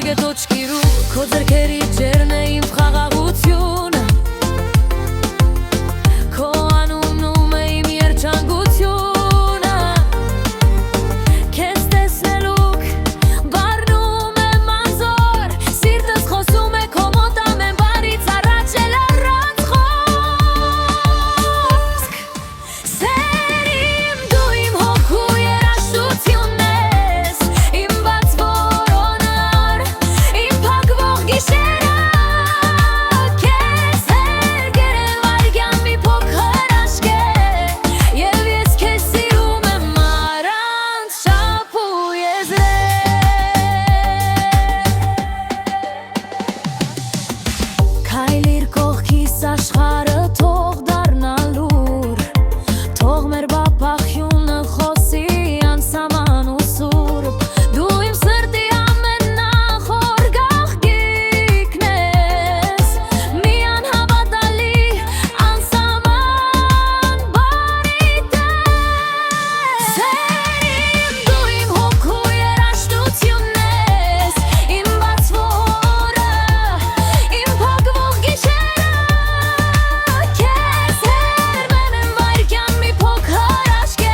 կետոչկիրու Քո ձերքերի ջերն է իմ խաղաղությունը Քո անունում է իմ երջանկությունը Քեզ տեսնելուք բառնում եմ անզոր Սիրտս խոսում է քո մոտ ամեն բարից առաջ էլ առանց խոսք Սերիմ դու իմ հոգու երաշտությունն ես Իմ բաց որոնար, իմ փակվող գիշերը Քեզ հերգեր են վարգյան մի փոքր աշկ է Եվ ես քեզ սիրում եմ առանց շապ ու եզրեր Քայլիր կողքիս աշխարհը թող դառնա լուր Թող մեր բապախյունը խոսի անսաման ու սուրբ Դու իմ սրտի ամենախոր գաղտնիքն ես Մի անհավատալի անսաման բարիք ես Սերիմ դու իմ հոգու երաշտությունն ես Իմ բաց որը, իմ փակվող գիշերը Քեզ հերմեն եմ վայրկյան մի փոքր աշկ է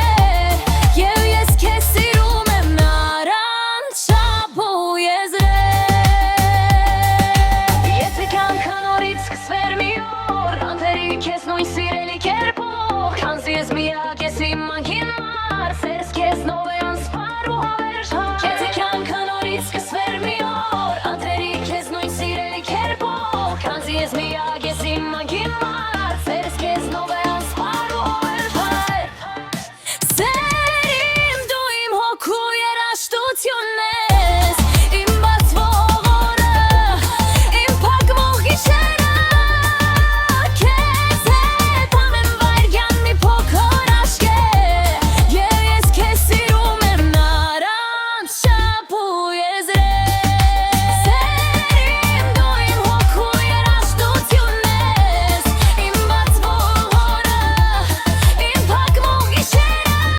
Եվ ես քեզ սիրում եմ առանց շապ ու եզրեր Եթե կյանքը նորից սկսվեր մի օր Կանթերի քեզ նույն սիրելի կերպով Քանզի ես միակ ես իմ անկին մար Սերս քեզ նով է անսպար ու հավերժ Եթե կյանքը նորից սկսվեր մի օր Կանթերի